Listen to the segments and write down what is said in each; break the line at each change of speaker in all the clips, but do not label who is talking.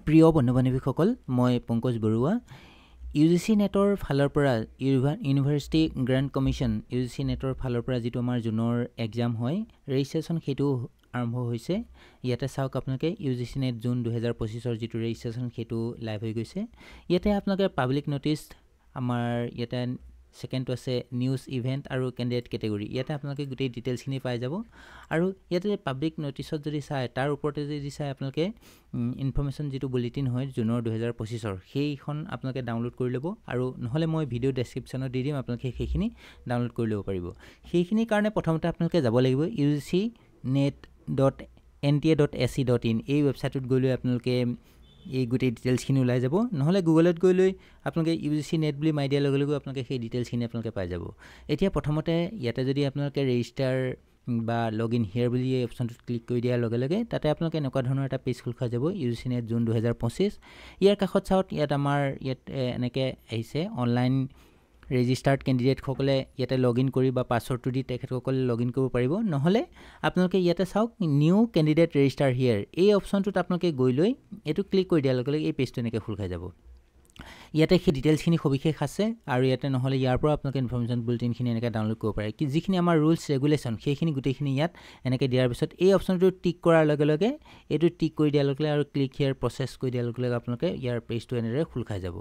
প্ৰিয় বন্ধু-বান্ধৱীসকল মই পংকজ বৰুৱা ইউজিচি নেটৰ ফালৰ পৰা ইউনিভাৰ্চিটি গ্ৰান্ট কমিশ্যন ইউজিচি নেটৰ ফালৰ পৰা যেটো আমাৰ জুনৰ এক্সাম হয় ৰেজিষ্ট্ৰেচন হেতু আৰম্ভ হৈছে ইয়াতে চাওক আপোনালোকে ইউজিচি নেট জুন 2025 ৰ যেটো ৰেজিষ্ট্ৰেচন হেতু লাইভ হৈ গৈছে ইয়াতে আপোনালোকে পাব্লিক নোটিস আমাৰ ইয়াতে সেকেন্ড আছে নিউজ ইভেন্ট আৰু ক্যান্ডিডেট ক্যাটেগৰি ইয়াতে আপোনালোকে গোটেই ডিটেইলছ খিনি পাই যাব আৰু ইয়াতে পাব্লিক নোটিছত যদি চাই তাৰ ওপৰতে যদি চাই আপোনালোকে ইনফৰমেশন যেটো বুলেটিন হয় জুনৰ 2025 ৰ সেইখন আপোনালোকে ডাউনলোড কৰি ল'ব আৰু নহলে মই ভিডিও ডেসক্ৰিপচনত দি দিম আপোনালোকে সেইখিনি ডাউনলোড কৰি ল'ব পাৰিব সেইখিনি কাৰণে প্ৰথমতে আপোনালোকে যাব লাগিব ugcnet.nta.ac.in এই ওয়েবসাইটত গৈ লৈ আপোনালোকে এই গোটেই ডিটেইলছ খিনি ওলাই যাব নহলে গুগলত গৈ লৈ আপোনালোকে ইউজিচি নেট বুলি মাই দিয়া লগে লগে আপোনালোকে সেই ডিটেইলছ খিনি আপোনালোকে পাই যাব এতিয়া প্ৰথমতে ইয়াতে যদি আপোনালোকে ৰেজিষ্টাৰ বা লগইন হিয়াৰ বুলি এই অপচনটোত ক্লিক কৰি দিয়াৰ লগে লগে তাতে আপোনালোকে এনেকুৱা ধৰণৰ এটা পেজ খোল খাই যাব ইউজিচি নেট জুন 2025 ইয়াৰ কাষত চাওক ইয়াত আমাৰ ইয়াত এনেকে আহিছে অনলাইন ৰেজিষ্টাৰ্ড ক্যান্ডিডেট সকলে ইয়াতে লগইন কৰি বা পাছৱৰ্ডটো দি তেখেতসকলে লগইন কৰিব পাৰিব নহলে আপোনালোকে ইয়াতে চাওক নিউ ক্যান্ডিডেট ৰেজিষ্টাৰ হিয়াৰ এই অপচনটোত আপোনালোকে গৈ লৈ এটো ক্লিক কৰি দিয়াৰ লগে লগে এই পেজটো এনেকে খোল খাই যাব ইয়াতে কি ডিটেইলছ খিনি সবিশেষ আছে আৰু ইয়াতে নহলে ইয়াৰ পৰা আপোনালোকে ইনফৰমেশন বুলেটিন খিনি এনেকে ডাউনলোড কৰিব পাৰে কি যিখিনি আমাৰ ৰুলছ ৰেগুলেশন সেইখিনি গুটেইখিনি ইয়াত এনেকে দিয়াৰ পিছত এই অপচনটো টিক কৰাৰ লগে লগে এটো টিক কৰি দিয়াৰ লগে আৰু ক্লিক হিয়াৰ প্ৰসেস কৰি দিয়াৰ লগে আপোনালোকে ইয়াৰ পেজটো এনেৰে খোল খাই যাব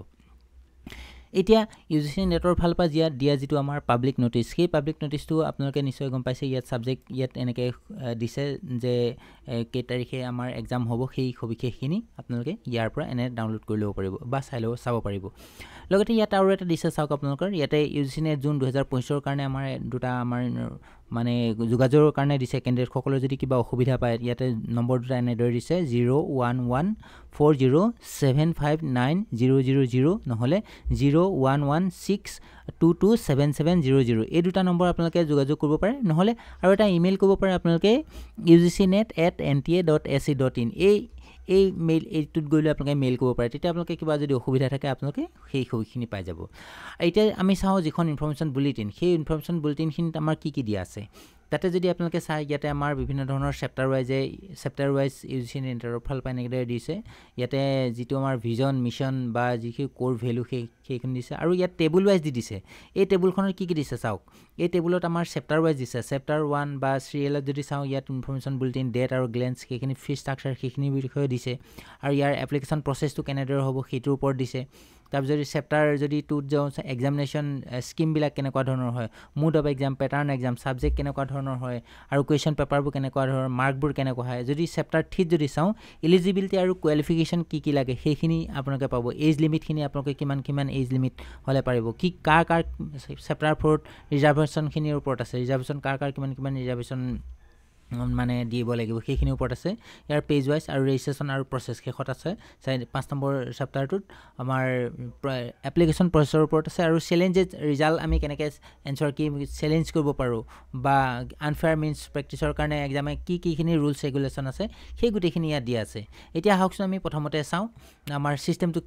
এতিয়া ইউজিচি নেটৰ ফাল পা দিয়া যেটো আমাৰ পাব্লিক নোটিস সেই পাব্লিক নোটিসটো আপোনালোকে নিশ্চয় গম পাইছে ইয়াত সাবজেক্ট ইয়াত এনেকে দিছে যে কে তাৰিখে আমাৰ এক্সাম হ'ব সেই সবিশেষখিনি আপোনালোকে ইয়াৰ পৰা এনে ডাউনলোড কৰি ল'ব পাৰিব বা চাব পাৰিব লগতে ইয়াত আৰু এটা দিছে চাওক আপোনালোকৰ ইয়াতে ইউজিচি নেট জুন 2025 ৰ কাৰণে আমাৰ দুটা আমাৰ মানে যোগাযোগৰ কাৰণে দিছে ক্যান্ডিডেট সকলৰ যদি কিবা অসুবিধা পায় ইয়াতে নম্বৰ দুটা এনে দৰে দিছে 0114075900 নহলে 0116227700 এই দুটা নম্বৰ আপোনালোকে যোগাযোগ কৰিব পাৰে নহলে আৰু এটা ইমেইল কৰিব পাৰে আপোনালোকে ugcnet@nta.ac.in এই মেইল এইটোত গইলে আপোনালোকে মেইল কৰিব পাৰে তেতিয়া আপোনালোকে কিবা যদি অসুবিধা থাকে আপোনালোকে সেই সবিখিনি পাই যাব এতিয়া আমি চাও যিখন ইনফৰমেশন বুলেটিন সেই ইনফৰমেশন বুলেটিন খিনিত আমাৰ কি দিয়া আছে তাতে যদি আপোনালোকে চাই ইয়াতে আমাৰ বিভিন্ন ধৰণৰ চেপ্টাৰ ওয়াইজ ইউজিচি নেটৰ ফাল পাই নেগেৰে দিছে ইয়াতে যেটো আমাৰ ভিজন মিশন বা যিকি কোৰ ভ্যালু সেইখন দিছে আৰু ইয়াত টেবুল ওয়াইজ দিছে এই টেবুলখনৰ কি দিছে চাওক এই টেবুলত আমাৰ চেপ্টাৰ ওয়াইজ দিছে চেপ্টাৰ 1 বা সিৰিয়েলত যদি চাও ইয়াত ইনফৰমেশন বুলেটিন ডেট আৰু গ্লেন্স সেইখিনি ফি ষ্ট্ৰাকচাৰ সেইখিনি বিষয়ে দিছে আৰু ইয়াৰ এপ্লিকেশন প্ৰসেসটো কেনেদৰে হ'ব সেইটোৰ ওপৰত দিছে তাৰপিছত চেপ্টাৰ যদি 2 যাও এক্সামিনেশন স্কিম বিলাক কেনেকুৱা ধৰণৰ হয় mode of exam pattern exam subject কেনেকুৱা ধৰণৰ হয় আৰু কোৱেশ্চন পেপাৰবোৰ কেনেকুৱা ধৰণৰ মাৰ্কবোৰ কেনেকুৱা হয় যদি চেপ্টাৰ 3 যদি চাও এলিজিবিলিটি আৰু কোৱালিফিকেশন কি লাগে সেইখিনি আপোনালোকে পাব এজ লিমিট খিনি আপোনালোকে কিমান এজ লিমিট হলে পাৰিব কি কাৰ চেপ্টাৰ 4 ৰিজাৰ্ভেশন খিনিৰ ওপৰত আছে ৰিজাৰ্ভেশন কাৰ কিমান ৰিজাৰ্ভেশন মানে দিব লাগিব সেইখিনি ওপৰত আছে ইয়াৰ পেজ ওয়াইজ আৰু ৰেজিষ্ট্ৰেচন আৰু প্ৰসেস শেষত আছে 5 নম্বৰ চেপ্টাৰটোত আমাৰ এপ্লিকেশন প্ৰসেসৰ ওপৰত আছে আৰু চ্যালেঞ্জেস ৰিজাল্ট আমি কেনেকৈ এনসাৰ কি চ্যালেঞ্জ কৰিব পাৰো বা আনফেয়াৰ মিন্স প্ৰেক্টিছৰ কাৰণে এক্সামে কিখিনি ৰুলছ ৰেগুলেশন আছে সেই গুটেখিনি ইয়াত দিয়া আছে এতিয়া হাউকছন আমি প্ৰথমতে চাও আমাৰ সিস্টেমটো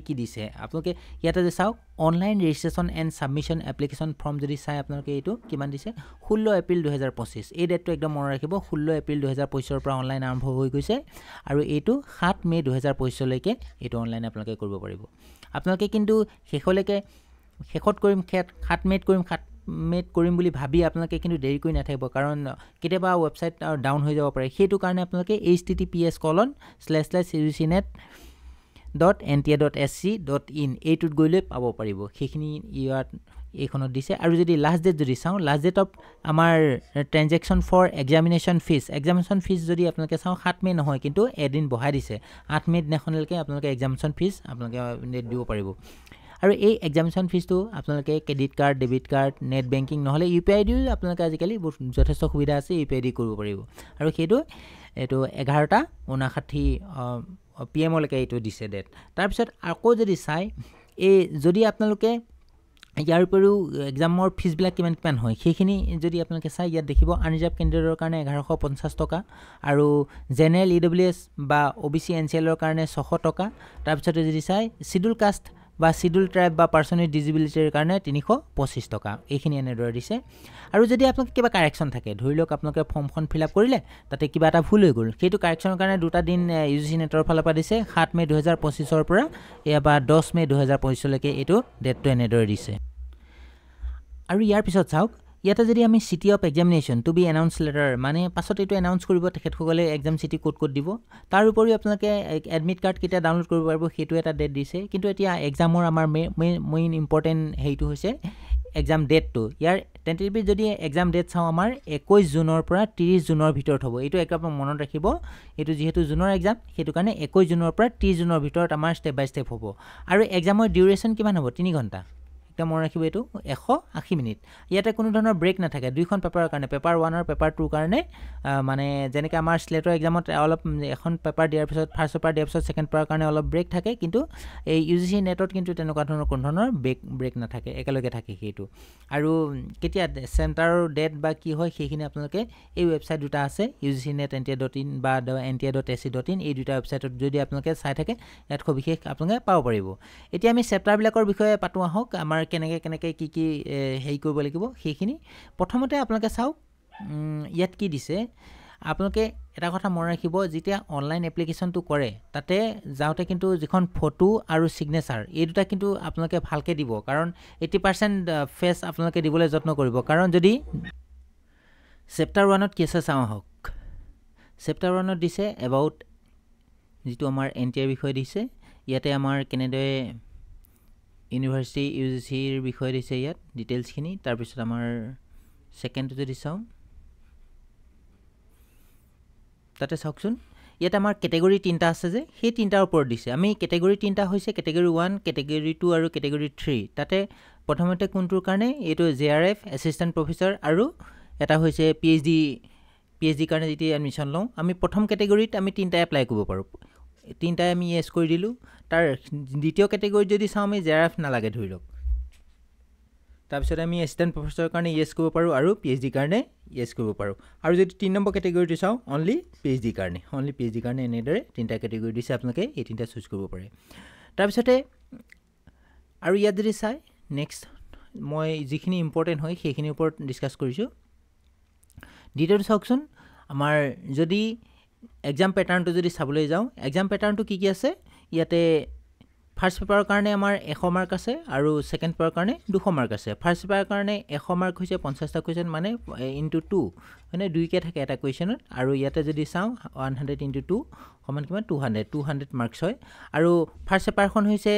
কি দিছে আপোনালোকে ইয়াতে যে চাওক online registration and submission application form যদি চাই আপোনালোকে এইটো কিমান দিছে 16 এপ্ৰিল 2025 এই ডেটটো একদম মনত ৰাখিব 16 এপ্ৰিল 2025 ৰ পৰা অনলাইন আৰম্ভ হৈ গৈছে আৰু এইটো 7 মে 2025 লৈকে এইটো অনলাইন আপোনালোকে কৰিব পাৰিব আপোনালোকে কিন্তু শেষত কৰিম 7 মেত কৰিম বুলি ভাবি আপোনালোকে কিন্তু দেৰি কৰি নাথাকিব কাৰণ কেতিয়াবা ওয়েবসাইট ডাউন হৈ যাব পাৰে সেইটো কাৰণে আপোনালোকে https://ugcnet.nta.sc.in এইটোত গইলে পাব পাৰিব সেইখিনি ইয়াত এইখনত দিছে আৰু যদি লাষ্ট ডেট যদি চাও লাষ্ট ডেট অফ আমাৰ ট্ৰানজেকশন ফৰ এক্সামিনেশন ফিজ যদি আপোনালোকে চাও 7 মে নহয় কিন্তু এদিন বঢ়াই দিছে 8 মে দিনাখনলৈকে আপোনালোকে এক্সামিনেশন ফিজ আপোনালোকে নেট দিব পাৰিব আৰু এই এক্সামিনেশন ফিজটো আপোনালোকে credit card debit card net banking নহলে ইউপিআই দি আপোনালোকে আজিকালি যথেষ্ট সুবিধা আছে ইউপিআই দি কৰিব পাৰিব আৰু সেইটো এটো 11:59 PM লৈকে এইটো দিছে ডেট তাৰ পিছত আকৌ যদি চাই এই যদি আপোনালোকে ইয়াৰ উপৰিও এক্সামৰ ফিজ বিলাক কিমান হয় সেইখিনি যদি আপোনালোকে চাই ইয়াত দেখিব আনৰিজাৰ্ভ ক্যান্ডিডেটৰ কাৰণে 1150 টকা আৰু জেনাৰেল ইডব্লিউএছ বা ওবিসি এনসিএলৰ কাৰণে 600 টকা তাৰ পিছত যদি চাই শিডিউল কাষ্ট বা শিডিউল ট্ৰাইব বা পাৰ্চন উইথ ডিজিবিলিটিৰ কাৰণে 325 টকা এইখিনি এনেদৰে দিছে আৰু যদি আপোনাক কিবা কাৰেকশ্যন থাকে ধৰি লওক আপোনালোকে ফৰ্মখন ফিল আপ কৰিলে তাতে কিবা এটা ভুল হৈ গ'ল সেইটো কাৰেকশ্যনৰ কাৰণে দুটা দিন ইউজিচি নেটৰ ফালৰ পৰা দিছে 7 মে 2025 পৰা এয়া বা 10 মে 2025 লৈকে এইটো ডেটটো এনেদৰে দিছে আৰু ইয়াৰ পিছত চাওক ইয়াতে যদি আমি city of examination to be announce later মানে পাছত এইটো এনাউন্স কৰিব তেখেতসকলে এক্সাম সিটি ক'ত দিব তাৰ উপৰিও আপোনালোকে এডমিট কাৰ্ড কেতিয়া ডাউনলোড কৰিব পাৰিব সেইটো এটা ডেট দিছে কিন্তু এতিয়া এক্সামৰ আমাৰ মেইন ইম্পৰ্টেণ্ট হেৰিটো হৈছে এক্সাম ডেটটো ইয়াৰ টেণ্টেটিভলি যদি এক্সাম ডেট চাওঁ আমাৰ 21 জুনৰ পৰা 30 জুনৰ ভিতৰত হ'ব এইটো একদম মনত ৰাখিব এইটো যিহেতু জুনৰ এক্সাম সেইটো কাৰণে 21 জুনৰ পৰা 30 জুনৰ ভিতৰত আমাৰ ষ্টেপ বাই ষ্টেপ হ'ব আৰু এক্সামৰ ডিউৰেশ্যন কিমান হ'ব 3 ঘণ্টা একদম মনত ৰাখিব এইটো 180 মিনিট ইয়াতে কোনো ধৰণৰ ব্ৰেক নাথাকে দুইখন পেপাৰৰ কাৰণে পেপাৰ 1 আৰু পেপাৰ 2 কাৰণে মানে যেনেকৈ আমাৰ স্লেটৰ এক্সামত অলপ এখন পেপাৰ দিয়াৰ পিছত ফাৰ্ষ্ট পেপাৰ দিয়াৰ পিছত ছেকেণ্ড পেপাৰৰ কাৰণে অলপ ব্ৰেক থাকে কিন্তু এই ইউজিচি নেটত কিন্তু তেনেকুৱা ধৰণৰ কোনো ধৰণৰ ব্ৰেক নাথাকে একেলগে থাকে সেইটো আৰু কেতিয়া চেণ্টাৰৰ ডেট বা কি হয় সেইখিনি আপোনালোকে এই ৱেবছাইট দুটা আছে UGCNet.NTA.in বা NTA.ac.in এই দুটা ৱেবছাইটত যদি আপোনালোকে চাই থাকে ইয়াত সবিশেষ আপোনালোকে পাব পাৰিব এতিয়া আমি চেপ্টাৰবিলাকৰ বিষয়ে পাতো আহক আমাৰ কেনেকৈ কি হেৰি কৰিব লাগিব সেইখিনি প্ৰথমতে আপোনালোকে চাওক ইয়াত কি দিছে আপোনালোকে এটা কথা মনত ৰাখিব যেতিয়া অনলাইন এপ্লিকেশ্যনটো কৰে তাতে যাওঁতে কিন্তু যিখন ফটো আৰু ছিগনেচাৰ এই দুটা কিন্তু আপোনালোকে ভালকৈ দিব কাৰণ 80% ফেচ আপোনালোকে দিবলৈ যত্ন কৰিব কাৰণ যদি চেপ্টাৰ 1ত কি আছে চাওঁ আহক চেপ্টাৰ 1ত দিছে এবাউট যিটো আমাৰ NTA বিষয়ে দিছে ইয়াতে আমাৰ কেনেদৰে ইউনিভাৰ্চিটি UGCৰ বিষয়ে দিছে ইয়াত ডিটেইলছখিনি তাৰপিছত আমাৰ ছেকেণ্ডটো যদি চাওঁ তাতে চাওকচোন ইয়াত আমাৰ কেটেগৰী 3টা আছে যে সেই 3টাৰ ওপৰত দিছে আমি কেটেগৰী 3টা হৈছে কেটেগৰী 1 কেটেগৰী 2 আৰু কেটেগৰী 3 তাতে প্ৰথমতে কোনটোৰ কাৰণে এইটো JRF এছিষ্টেণ্ট প্ৰফেচৰ আৰু এটা হৈছে PhD কাৰণে যেতিয়া এডমিশ্যন লওঁ আমি প্ৰথম কেটেগৰীত আমি 3টা এপ্লাই কৰিব পাৰোঁ 3টাই আমি ইয়েছ কৰি দিলোঁ তাৰ দ্বিতীয় কেটেগৰীত যদি চাওঁ আমি JRF নালাগে ধৰি লওক তাৰপিছত আমি এছিষ্টেণ্ট প্ৰফেচৰৰ কাৰণে ইয়েছ কৰিব পাৰোঁ আৰু PhD কাৰণে ইয়েছ কৰিব পাৰোঁ আৰু যদি 3 নম্বৰ কেটেগৰীটো চাওঁ অনলি PhD কাৰণে এনেদৰে 3টা কেটেগৰী দিছে আপোনালোকে এই 3টা চুজ কৰিব পাৰে তাৰপিছতে আৰু ইয়াত যদি চাই নেক্সট মই যিখিনি ইম্পৰ্টেণ্ট হয় সেইখিনিৰ ওপৰত ডিছকাছ কৰিছোঁ দ্বিতীয়টো চাওকচোন আমাৰ যদি এক্সাম পেটাৰ্ণটো যদি চাবলৈ যাওঁ এক্সাম পেটাৰ্ণটো কি আছে ইয়াতে ফাৰ্ষ্ট পেপাৰৰ কাৰণে আমাৰ 100 মাৰ্ক আছে আৰু ছেকেণ্ড পেপাৰৰ কাৰণে 200 মাৰ্ক আছে ফাৰ্ষ্ট পেপাৰৰ কাৰণে 100 মাৰ্ক হৈছে 50টা কুৱেশ্যন মানে ইনটু 2 মানে দুইকে থাকে এটা কুৱেশ্যনত আৰু ইয়াতে যদি চাওঁ 100 ইনটু 2 সমান কিমান 200 মাৰ্কছ হয় আৰু ফাৰ্ষ্ট পেপাৰখন হৈছে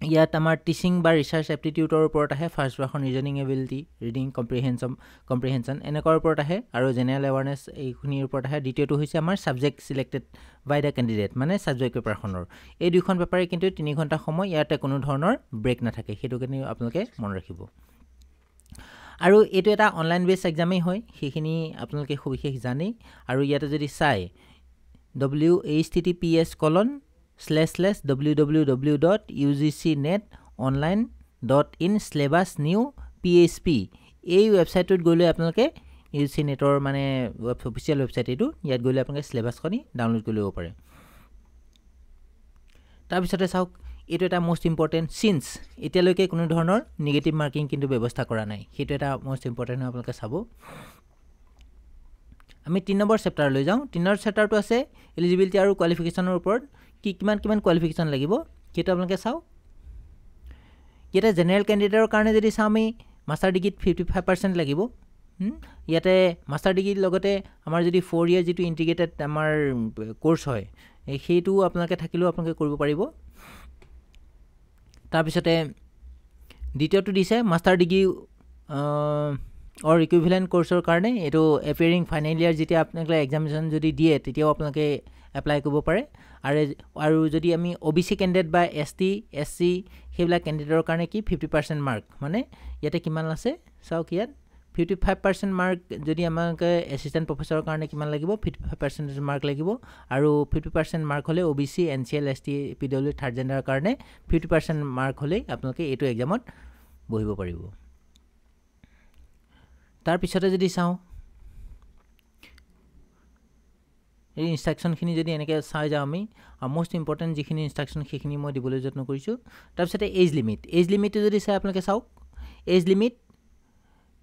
ইয়াত আমাৰ টিচিং বা ৰিচাৰ্চ এপ্টিটিউডৰ ওপৰত আহে ফাৰ্ষ্ট পেপাৰখন ৰিজনিং এবিলিটি ৰিডিং কম্প্ৰিহেনশ্যন এনেকুৱাৰ ওপৰত আহে আৰু জেনেৰেল এৱাৰনেছ এইখিনিৰ ওপৰত আহে দ্বিতীয়টো হৈছে আমাৰ subject selected by the candidate মানে ছাবজেক্ট পেপাৰখনৰ এই দুইখন পেপাৰে কিন্তু 3 ঘণ্টা সময় ইয়াতে কোনো ধৰণৰ ব্ৰেক নাথাকে সেইটো কাৰণে আপোনালোকে মনত ৰাখিব আৰু এইটো এটা অনলাইন বেছ এক্সামেই হয় সেইখিনি আপোনালোকে সবিশেষ জানেই আৰু ইয়াতে যদি চাই https://www.ugcnetonline.in/new/php এই ৱেবছাইটটোত গ'লে আপোনালোকে UGC নেটৰ মানে অফিচিয়েল ৱেবছাইট এইটো ইয়াত গ'লে আপোনালোকে চিলেবাছখিনি ডাউনলোড কৰি ল'ব পাৰে তাৰপিছতে চাওক এইটো এটা মষ্ট ইম্পৰ্টেণ্ট চিন্স এতিয়ালৈকে কোনো ধৰণৰ নিগেটিভ মাৰ্কিং কিন্তু ব্যৱস্থা কৰা নাই সেইটো এটা মষ্ট ইম্পৰ্টেণ্ট হয় আপোনালোকে চাব আমি 3 নম্বৰ চেপ্টাৰলৈ যাওঁ 3 নম্বৰ চেপ্টাৰটো আছে এলিজিবিলিটি আৰু কোৱালিফিকেশ্যনৰ ওপৰত কিমান কোৱালিফিকেশ্যন লাগিব সেইটো আপোনালোকে চাওক ইয়াতে জেনেৰেল কেণ্ডিডেটৰ কাৰণে যদি চাওঁ আমি মাষ্টাৰ ডিগ্ৰীত 55% লাগিব ইয়াতে মাষ্টাৰ ডিগ্ৰীৰ লগতে আমাৰ যদি 4 ইয়াৰ যিটো ইণ্টিগ্ৰেটেড আমাৰ কোৰ্চ হয় সেইটো আপোনালোকে থাকিলেও আপোনালোকে কৰিব পাৰিব তাৰপিছতে দ্বিতীয়টো দিছে মাষ্টাৰ ডিগ্ৰী অৰ ইকুইভেলেণ্ট কোৰ্চৰ কাৰণে এইটো এপিয়াৰিং ফাইনেল ইয়াৰ যেতিয়া আপোনালোকে এক্সামিনেশ্যন যদি দিয়ে তেতিয়াও আপোনালোকে এপ্লাই কৰিব পাৰে আৰু যদি আমি OBC কেণ্ডিডেট বা ST SC সেইবিলাক কেণ্ডিডেটৰ কাৰণে কি 50% মাৰ্ক মানে ইয়াতে কিমান আছে চাওক ইয়াত 55% মাৰ্ক যদি আমাকে এছিষ্টেণ্ট প্ৰফেচৰৰ কাৰণে কিমান লাগিব 55% মাৰ্ক লাগিব আৰু 50% মাৰ্ক হ'লে OBC NCL ST PW third জেণ্ডাৰৰ কাৰণে 50% মাৰ্ক হ'লে আপোনালোকে এইটো এক্সামত বহিব পাৰিব তাৰপিছতে যদি চাওঁ এই ইনষ্ট্ৰাকশ্যনখিনি যদি এনেকৈ চাই যাওঁ আমি মষ্ট ইম্পৰ্টেণ্ট যিখিনি ইনষ্ট্ৰাকশ্যন সেইখিনি মই দিবলৈ যত্ন কৰিছোঁ তাৰপিছতে এজ লিমিটটো যদি চাই আপোনালোকে চাওক এজ লিমিট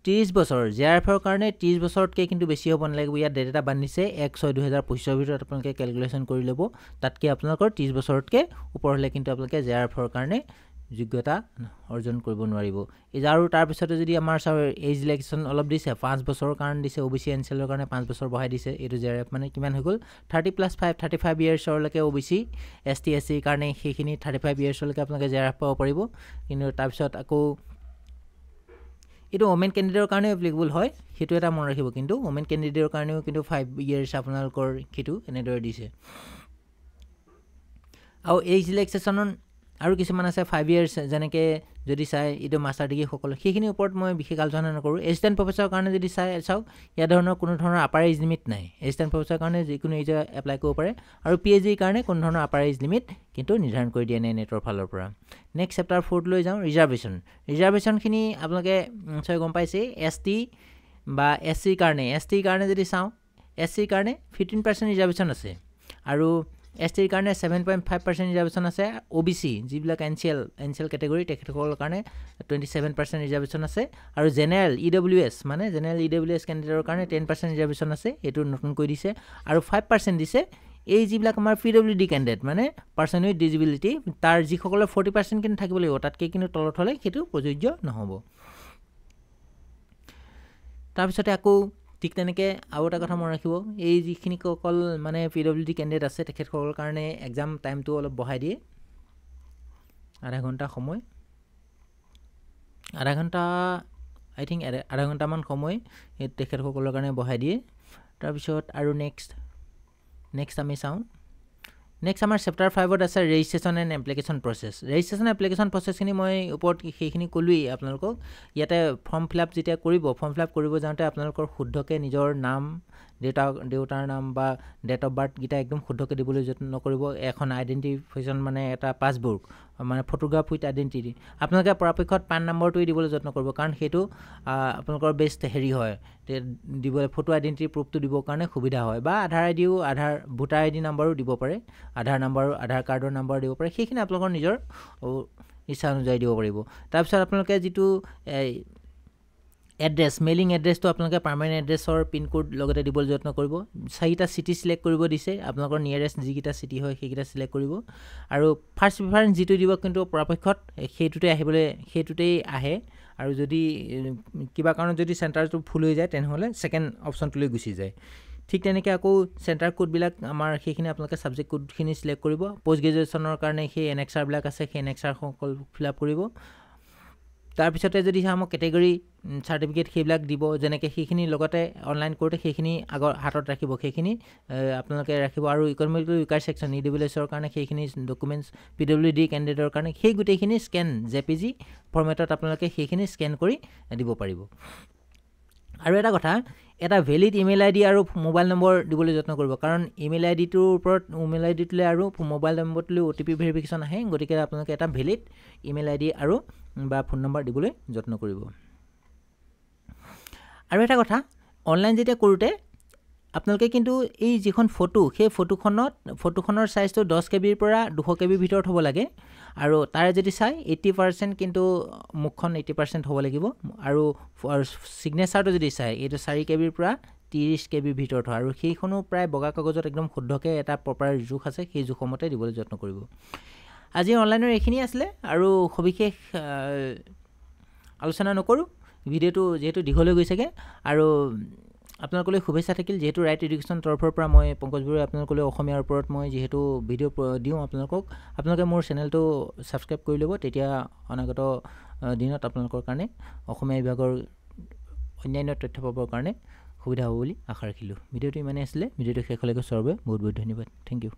30 বছৰ JRFৰ কাৰণে 30 বছৰতকৈ কিন্তু বেছি হ'ব নালাগিব ইয়াত ডেট এটা বান্ধিছে 1/6/2025 ভিতৰত আপোনালোকে কেলকুলেশ্যন কৰি ল'ব তাতকৈ আপোনালোকৰ 30 বছৰতকৈ ওপৰ হ'লে কিন্তু আপোনালোকে JRFৰ কাৰণে যোগ্যতা অৰ্জন কৰিব নোৱাৰিব আৰু তাৰপিছতে যদি আমাৰ এজ ৰিলেক্সেশ্যন অলপ দিছে 5 বছৰৰ কাৰণে দিছে OBC এনচেলৰ কাৰণে 5 বছৰ বঢ়াই দিছে এইটো JRF মানে কিমান হৈ গ'ল 30+5 35 ইয়াৰ্ছৰলৈকে OBC ST SC কাৰণে সেইখিনি 35 ইয়াৰ্ছৰলৈকে আপোনালোকে JRF পাব পাৰিব কিন্তু তাৰপিছত আকৌ এইটো ওমেন কেণ্ডিডেটৰ কাৰণে এপ্লিকেবল হয় সেইটো এটা মনত ৰাখিব কিন্তু ওমেন কেণ্ডিডেটৰ কাৰণেও কিন্তু 5 ইয়াৰ্ছ আপোনালোকৰ সেইটো এনেদৰে দিছে আৰু এজ ৰিলেক্সেশ্যনৰ আৰু কিছুমান আছে 5 ইয়াৰ্ছ যেনেকৈ যদি চাই এইটো মাষ্টাৰ ডিগ্ৰী সকলো সেইখিনিৰ ওপৰত মই বিশেষ আলোচনা নকৰোঁ এছিষ্টেণ্ট প্ৰফেচৰৰ কাৰণে যদি চাওক ইয়াৰ ধৰণৰ কোনো ধৰণৰ আপাৰ এজ লিমিট নাই এছিষ্টেণ্ট প্ৰফেচৰৰ কাৰণে যিকোনো এজ এপ্লাই কৰিব পাৰে আৰু PhDৰ কাৰণে কোনো ধৰণৰ আপাৰ এজ লিমিট কিন্তু নিৰ্ধাৰণ কৰি দিয়া নাই নেটৰ ফালৰ পৰা নেক্সট চেপ্টাৰ 4 লৈ যাওঁ ৰিজাৰ্ভেশ্যনখিনি আপোনালোকে নিশ্চয় গম পাইছে ST বা SCৰ কাৰণে যদি চাওঁ SCৰ কাৰণে 15% ৰিজাৰ্ভেশ্যন আছে আৰু STৰ কাৰণে 7.5% ৰিজাৰ্ভেশ্যন আছে OBC যিবিলাক এনচিএল কেটেগৰী তেখেতসকলৰ কাৰণে 27% ৰিজাৰ্ভেশ্যন আছে আৰু জেনেৰেল EWS মানে জেনেৰেল EWS কেণ্ডিডেটৰ কাৰণে 10% ৰিজাৰ্ভেশ্যন আছে এইটো নতুন কৰি দিছে আৰু 5% দিছে এই যিবিলাক আমাৰ PWD কেণ্ডিডেট মানে পাৰ্চন উইথ ডিজিবিলিটি তাৰ যিসকলৰ 40% কিন্তু থাকিব লাগিব তাতকৈ কিন্তু তলত হ'লে সেইটো প্ৰযোজ্য নহ'ব তাৰপিছতে আকৌ ঠিক তেনেকৈ আৰু এটা কথা মনত ৰাখিব এই যিখিনি অকল মানে PWD কেণ্ডিডেট আছে তেখেতসকলৰ কাৰণে এক্সাম টাইমটো অলপ বঢ়াই দিয়ে আধা ঘণ্টা আই থিংক আধা ঘণ্টামান সময় তেখেতসকলৰ কাৰণে বঢ়াই দিয়ে তাৰপিছত আৰু নেক্সট আমি চাওঁ নেক্সট আমাৰ চেপ্টাৰ 5ত আছে ৰেজিষ্ট্ৰেশ্যন এণ্ড এপ্লিকেশ্যন প্ৰচেছখিনি মই ওপৰত সেইখিনি ক'লোৱেই আপোনালোকক ইয়াতে ফৰ্ম ফিল আপ যেতিয়া কৰিব যাওঁতে আপোনালোকৰ শুদ্ধকৈ নিজৰ নাম দেউতাৰ নাম বা ডেট অফ বাৰ্থকেইটা একদম শুদ্ধকৈ দিবলৈ যত্ন কৰিব এখন আইডেণ্টিফিকেশ্যন মানে এটা পাছবুক মানে ফটোগ্ৰাফ উইথ আইডেণ্টিটি আপোনালোকে পৰাপক্ষত পান নম্বৰটোৱে দিবলৈ যত্ন কৰিব কাৰণ সেইটো আপোনালোকৰ বেষ্ট হেৰি হয় দিবলৈ ফটো আইডেণ্টিটি প্ৰুফটো দিবৰ কাৰণে সুবিধা হয় বা ভোটাৰ ID নাম্বাৰো দিব পাৰে আধাৰ কাৰ্ডৰ নাম্বাৰ দিব পাৰে সেইখিনি আপোনালোকৰ নিজৰ ইচ্ছা অনুযায়ী দিব পাৰিব তাৰপিছত আপোনালোকে যিটো এড্ৰেছ মেইলিং এড্ৰেছটো আপোনালোকে পাৰ্মানেণ্ট এড্ৰেছৰ পিনক'ড লগতে দিবলৈ যত্ন কৰিব 4টা চিটি চিলেক্ট কৰিব দিছে আপোনালোকৰ নিয়েৰেষ্ট যিকেইটা চিটি হয় সেইকেইটা চিলেক্ট কৰিব আৰু ফাৰ্ষ্ট প্ৰিফাৰেঞ্চ যিটো দিব কিন্তু পৰাপক্ষত সেইটোতেই আহে আৰু যদি কিবা কাৰণত যদি চেণ্টাৰটো ফুল হৈ যায় তেনেহ'লে ছেকেণ্ড অপশ্যনটোলৈ গুচি যায় ঠিক তেনেকৈ আকৌ চেণ্টাৰ কোডবিলাক আমাৰ সেইখিনি আপোনালোকে ছাবজেক্ট কোডখিনি চিলেক্ট কৰিব পষ্ট গ্ৰেজুৱেশ্যনৰ কাৰণে সেই এনেক্সাৰবিলাক আছে সেই এনেক্সাৰসকল ফিল আপ কৰিব তাৰপিছতে যদি আমাক কেটেগৰী চাৰ্টিফিকেট সেইবিলাক দিব যেনেকৈ সেইখিনি লগতে অনলাইন কৰোঁতে সেইখিনি আগৰ হাতত ৰাখিব সেইখিনি আপোনালোকে ৰাখিব আৰু ইকনমিকেলি উইকাৰ ছেকশ্যন EWSৰ কাৰণে সেইখিনি ডকুমেণ্টছ PWD কেণ্ডিডেটৰ কাৰণে সেই গোটেইখিনি স্কেন JPG ফৰ্মেটত আপোনালোকে সেইখিনি স্কেন কৰি দিব পাৰিব আৰু এটা কথা এটা ভেলিড ইমেইল ID আৰু মোবাইল নম্বৰ দিবলৈ যত্ন কৰিব কাৰণ ইমেইল IDটোৰ ওপৰত ইমেইল IDটোলৈ আৰু মোবাইল নম্বৰটোলৈ OTP ভেৰিফিকেশ্যন আহে গতিকে আপোনালোকে এটা ভেলিড ইমেইল ID আৰু বা ফোন নম্বৰ দিবলৈ যত্ন কৰিব আৰু এটা কথা অনলাইন যেতিয়া কৰোঁতে আপোনালোকে কিন্তু এই যিখন ফটো সেই ফটোখনৰ ছাইজটো 10 KB পৰা 200 KB ভিতৰত হ'ব লাগে আৰু তাৰে যদি চাই 80% কিন্তু মুখখন 80% হ'ব লাগিব আৰু ছিগনেচাৰটো যদি চাই এইটো 4 KB পৰা 30 KB ভিতৰত হয় আৰু সেইখনো প্ৰায় বগা কাগজত একদম শুদ্ধকৈ এটা প্ৰপাৰ জোখ আছে সেই জোখমতে দিবলৈ যত্ন কৰিব আজি অনলাইনৰ এইখিনি আছিলে আৰু সবিশেষ আলোচনা নকৰোঁ ভিডিঅ'টো যিহেতু দীঘল হৈ গৈছেগৈ আৰু আপোনালোকলৈ শুভেচ্ছা থাকিল যিহেতু ৰাইট এডুকেশ্যন তৰফৰ পৰা মই পংকজ বৰুৱাই আপোনালোকলৈ অসমীয়াৰ ওপৰত মই যিহেতু ভিডিঅ' দিওঁ আপোনালোকে মোৰ চেনেলটো ছাবস্ক্ৰাইব কৰি ল'ব তেতিয়া অনাগত দিনত আপোনালোকৰ কাৰণে অসমীয়া বিভাগৰ অন্যান্য তথ্য পাবৰ কাৰণে সুবিধা হ'ব বুলি আশা ৰাখিলোঁ ভিডিঅ'টো ইমানেই আছিলে ভিডিঅ'টো শেষলৈকে চোৱাৰ বাবে বহুত বহুত ধন্যবাদ থেংক ইউ